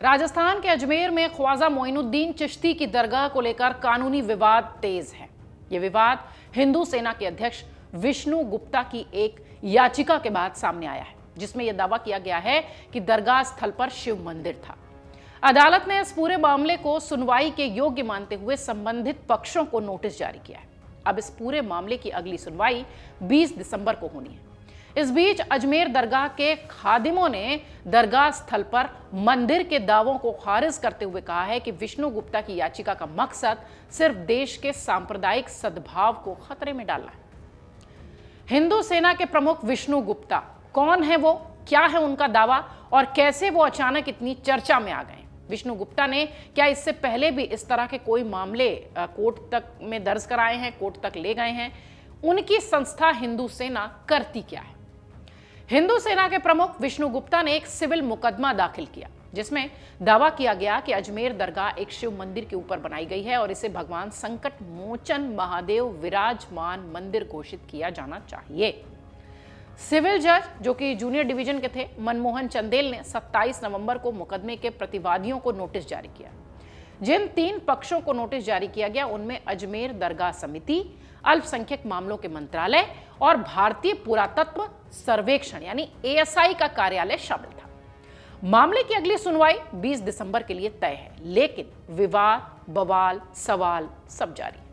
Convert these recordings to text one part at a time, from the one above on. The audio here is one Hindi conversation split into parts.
राजस्थान के अजमेर में ख्वाजा मोइनुद्दीन चिश्ती की दरगाह को लेकर कानूनी विवाद तेज है। यह विवाद हिंदू सेना के अध्यक्ष विष्णु गुप्ता की एक याचिका के बाद सामने आया है, जिसमें यह दावा किया गया है कि दरगाह स्थल पर शिव मंदिर था। अदालत ने इस पूरे मामले को सुनवाई के योग्य मानते हुए संबंधित पक्षों को नोटिस जारी किया है। अब इस पूरे मामले की अगली सुनवाई 20 दिसंबर को होनी है। इस बीच अजमेर दरगाह के खादिमों ने दरगाह स्थल पर मंदिर के दावों को खारिज करते हुए कहा है कि विष्णु गुप्ता की याचिका का मकसद सिर्फ देश के सांप्रदायिक सद्भाव को खतरे में डालना है। हिंदू सेना के प्रमुख विष्णु गुप्ता कौन है, वो क्या है उनका दावा और कैसे वो अचानक इतनी चर्चा में आ गए? विष्णु गुप्ता ने क्या इससे पहले भी इस तरह के कोई मामले कोर्ट तक में दर्ज कराए हैं, कोर्ट तक ले गए हैं? उनकी संस्था हिंदू सेना करती क्या है? हिंदू सेना के प्रमुख विष्णु गुप्ता ने एक सिविल मुकदमा दाखिल किया, जिसमें दावा किया गया कि अजमेर दरगाह एक शिव मंदिर के ऊपर बनाई गई है और इसे भगवान संकट मोचन महादेव विराजमान मंदिर घोषित किया जाना चाहिए। सिविल जज, जो कि जूनियर डिवीजन के थे, मनमोहन चंदेल ने 27 नवंबर को मुकदमे के प्रतिवादियों को नोटिस जारी किया। जिन 3 पक्षों को नोटिस जारी किया गया उनमें अजमेर दरगाह समिति, अल्पसंख्यक मामलों के मंत्रालय और भारतीय पुरातत्व सर्वेक्षण यानी एएसआई का कार्यालय शामिल था। मामले की अगली सुनवाई 20 दिसंबर के लिए तय है, लेकिन विवाद, बवाल, सवाल सब जारी है।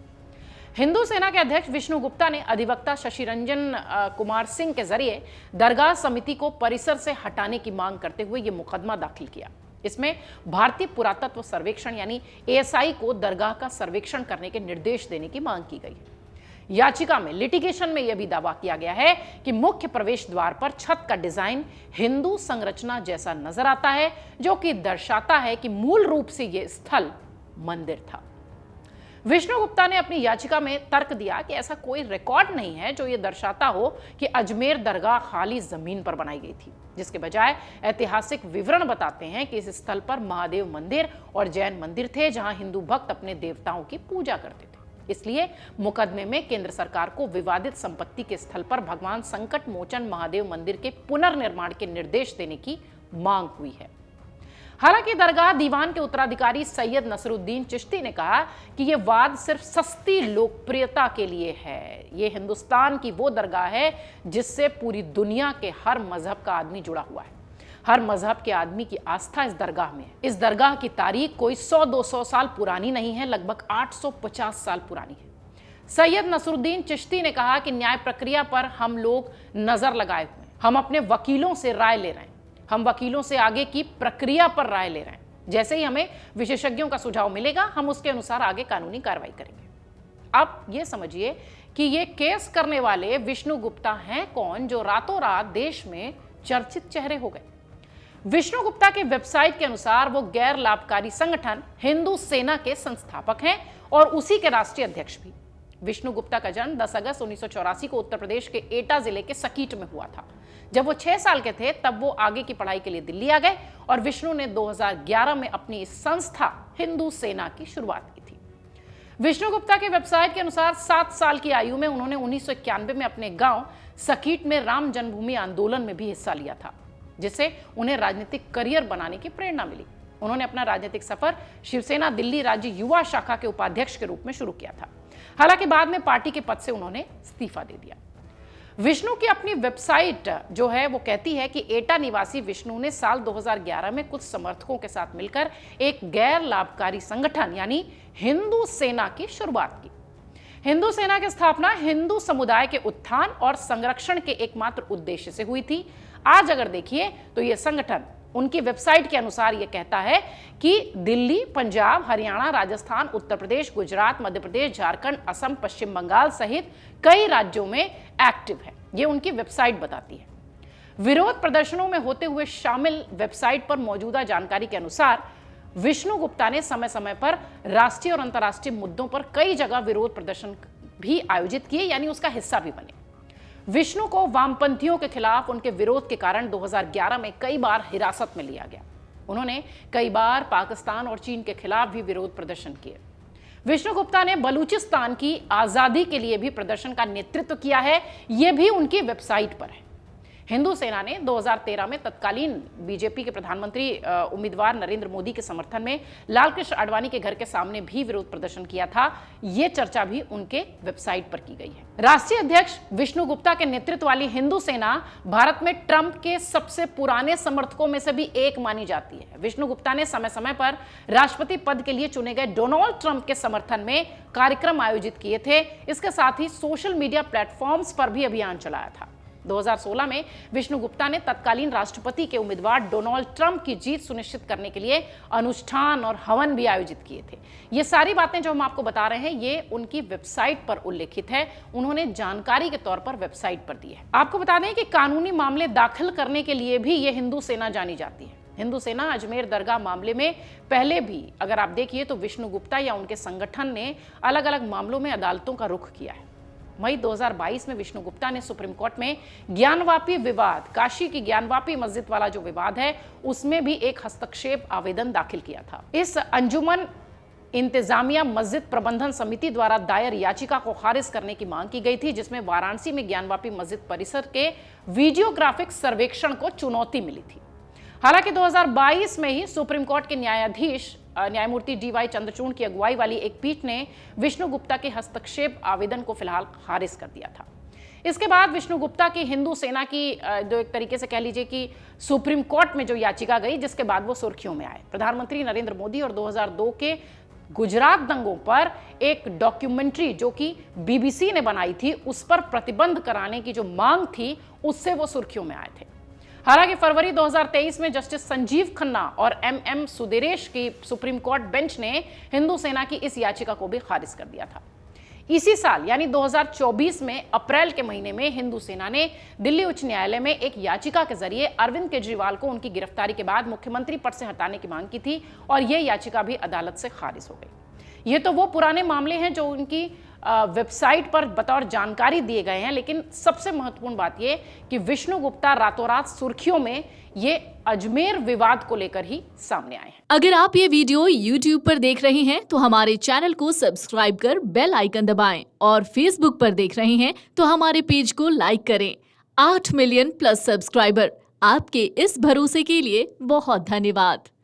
हिंदू सेना के अध्यक्ष विष्णु गुप्ता ने अधिवक्ता शशि रंजन कुमार सिंह के जरिए दरगाह समिति को परिसर से हटाने की मांग करते हुए यह मुकदमा दाखिल किया। इसमें भारतीय पुरातत्व सर्वेक्षण यानी एएसआई को दरगाह का सर्वेक्षण करने के निर्देश देने की मांग की गई है। याचिका में लिटिगेशन में यह भी दावा किया गया है कि मुख्य प्रवेश द्वार पर छत का डिजाइन हिंदू संरचना जैसा नजर आता है, जो कि दर्शाता है कि मूल रूप से यह स्थल मंदिर था। विष्णु गुप्ता ने अपनी याचिका में तर्क दिया कि ऐसा कोई रिकॉर्ड नहीं है जो यह दर्शाता हो कि अजमेर दरगाह खाली जमीन पर बनाई गई थी, जिसके बजाय ऐतिहासिक विवरण बताते हैं कि इस स्थल पर महादेव मंदिर और जैन मंदिर थे, जहां हिंदू भक्त अपने देवताओं की पूजा करते थे। इसलिए मुकदमे में केंद्र सरकार को विवादित संपत्ति के स्थल पर भगवान संकट मोचन महादेव मंदिर के पुनर्निर्माण के निर्देश देने की मांग हुई है। हालांकि दरगाह दीवान के उत्तराधिकारी सैयद नसरुद्दीन चिश्ती ने कहा कि यह वाद सिर्फ सस्ती लोकप्रियता के लिए है। यह हिंदुस्तान की वो दरगाह है जिससे पूरी दुनिया के हर मजहब का आदमी जुड़ा हुआ है। हर मजहब के आदमी की आस्था इस दरगाह में है। इस दरगाह की तारीख कोई 100-200 साल पुरानी नहीं है, लगभग 850 साल पुरानी है। सैयद नसरुद्दीन चिश्ती ने कहा कि न्याय प्रक्रिया पर हम लोग नजर लगाए हुए हैं। हम अपने वकीलों से राय ले रहे हैं। हम वकीलों से आगे की प्रक्रिया पर राय ले रहे हैं। जैसे ही हमें विशेषज्ञों का सुझाव मिलेगा, हम उसके अनुसार आगे कानूनी कार्रवाई करेंगे। अब यह समझिए कि ये केस करने वाले विष्णु गुप्ता हैं कौन, जो रातों रात देश में चर्चित चेहरे हो गए। विष्णु गुप्ता के वेबसाइट के अनुसार वो गैर लाभकारी संगठन हिंदू सेना के संस्थापक हैं और उसी के राष्ट्रीय अध्यक्ष भी। विष्णु गुप्ता का जन्म 10 अगस्त 1984 को उत्तर प्रदेश के एटा जिले के सकीट में हुआ था। जब वो 6 साल के थे तब वो आगे की पढ़ाई के लिए दिल्ली आ गए और विष्णु ने 2011 में अपनी इस संस्था हिंदू सेना की शुरुआत की थी। विष्णु गुप्ता के वेबसाइट के अनुसार 7 साल की आयु में उन्होंने 1991 में अपने गांव सकीट में राम जन्मभूमि आंदोलन में भी हिस्सा लिया था, जिससे उन्हें राजनीतिक करियर बनाने की प्रेरणा मिली। उन्होंने अपना राजनीतिक सफर शिवसेना दिल्ली राज्य युवा शाखा के उपाध्यक्ष के रूप में शुरू किया था। हालांकि बाद में पार्टी के पद से उन्होंने इस्तीफा दे दिया। विष्णु की अपनी वेबसाइट जो है वो कहती है कि एटा निवासी विष्णु ने साल 2011 में कुछ समर्थकों के साथ मिलकर एक गैर लाभकारी संगठन यानी हिंदू सेना की शुरुआत की। हिंदू सेना की स्थापना हिंदू समुदाय के उत्थान और संरक्षण के एकमात्र उद्देश्य से हुई थी। आज अगर देखिए तो यह संगठन उनकी वेबसाइट के अनुसार यह कहता है कि दिल्ली, पंजाब, हरियाणा, राजस्थान, उत्तर प्रदेश, गुजरात, मध्य प्रदेश, झारखंड, असम, पश्चिम बंगाल सहित कई राज्यों में एक्टिव है। यह उनकी वेबसाइट बताती है। विरोध प्रदर्शनों में होते हुए शामिल वेबसाइट पर मौजूदा जानकारी के अनुसार विष्णु गुप्ता ने समय समय पर राष्ट्रीय और अंतर्राष्ट्रीय मुद्दों पर कई जगह विरोध प्रदर्शन भी आयोजित किए, यानी उसका हिस्सा भी बने। विष्णु को वामपंथियों के खिलाफ उनके विरोध के कारण 2011 में कई बार हिरासत में लिया गया। उन्होंने कई बार पाकिस्तान और चीन के खिलाफ भी विरोध प्रदर्शन किए। विष्णु गुप्ता ने बलूचिस्तान की आजादी के लिए भी प्रदर्शन का नेतृत्व किया है, यह भी उनकी वेबसाइट पर है। हिंदू सेना ने 2013 में तत्कालीन बीजेपी के प्रधानमंत्री उम्मीदवार नरेंद्र मोदी के समर्थन में लालकृष्ण आडवाणी के घर के सामने भी विरोध प्रदर्शन किया था। यह चर्चा भी उनके वेबसाइट पर की गई है। राष्ट्रीय अध्यक्ष विष्णु गुप्ता के नेतृत्व वाली हिंदू सेना भारत में ट्रंप के सबसे पुराने समर्थकों में से भी एक मानी जाती है। विष्णु गुप्ता ने समय समय पर राष्ट्रपति पद के लिए चुने गए डोनाल्ड ट्रंप के समर्थन में कार्यक्रम आयोजित किए थे। इसके साथ ही सोशल मीडिया प्लेटफॉर्म्स पर भी अभियान चलाया था। 2016 में विष्णु गुप्ता ने तत्कालीन राष्ट्रपति के उम्मीदवार डोनाल्ड ट्रंप की जीत सुनिश्चित करने के लिए अनुष्ठान और हवन भी आयोजित किए थे। ये सारी बातें जो हम आपको बता रहे हैं, ये उनकी वेबसाइट पर उल्लेखित है। उन्होंने जानकारी के तौर पर वेबसाइट पर दी है। आपको बता दें कि कानूनी मामले दाखिल करने के लिए भी ये हिंदू सेना जानी जाती है। हिंदू सेना अजमेर दरगाह मामले में पहले भी अगर आप देखिए तो विष्णु गुप्ता या उनके संगठन ने अलग अलग मामलों में अदालतों का रुख किया है। मई 2022 में विष्णु गुप्ता ने सुप्रीम कोर्ट में ज्ञानवापी विवाद, काशी की ज्ञानवापी मस्जिद वाला जो विवाद है, उसमें भी एक हस्तक्षेप आवेदन दाखिल किया था। इस अंजुमन इंतजामिया मस्जिद प्रबंधन समिति द्वारा दायर याचिका को खारिज करने की मांग की गई थी, जिसमें वाराणसी में ज्ञानवापी मस्जिद परिसर के वीडियोग्राफिक सर्वेक्षण को चुनौती मिली थी। हालांकि 2022 में ही सुप्रीम कोर्ट के न्यायाधीश न्यायमूर्ति DY चंद्रचूड़ की अगुवाई वाली एक पीठ ने विष्णु गुप्ता के हस्तक्षेप आवेदन को फिलहाल खारिज कर दिया था। इसके बाद विष्णु गुप्ता की हिंदू सेना की जो एक तरीके से कह लीजिए कि सुप्रीम कोर्ट में जो याचिका गई, जिसके बाद वो सुर्खियों में आए। प्रधानमंत्री नरेंद्र मोदी और 2002 के गुजरात दंगों पर एक डॉक्यूमेंट्री जो कि BBC ने बनाई थी, उस पर प्रतिबंध कराने की जो मांग थी, उससे वो सुर्खियों में आए थे। हालांकि फरवरी 2023 में जस्टिस संजीव खन्ना और MM सुदेरेश की सुप्रीम कोर्ट बेंच ने हिंदू सेना की इस याचिका को भी खारिज कर दिया था। इसी साल यानी 2024 में अप्रैल के महीने में हिंदू सेना ने दिल्ली उच्च न्यायालय में एक याचिका के जरिए अरविंद केजरीवाल को उनकी गिरफ्तारी के बाद मुख्यमंत्री पद से हटाने की मांग की थी और यह याचिका भी अदालत से खारिज हो गई। ये तो वो पुराने मामले हैं जो उनकी वेबसाइट पर बतौर जानकारी दिए गए हैं, लेकिन सबसे महत्वपूर्ण बात यह कि विष्णु गुप्ता रातों रात सुर्खियों में ये अजमेर विवाद को लेकर ही सामने आए हैं। अगर आप ये वीडियो YouTube पर देख रहे हैं तो हमारे चैनल को सब्सक्राइब कर बेल आइकन दबाएं और Facebook पर देख रहे हैं तो हमारे पेज को लाइक करें। 8 मिलियन प्लस सब्सक्राइबर, आपके इस भरोसे के लिए बहुत धन्यवाद।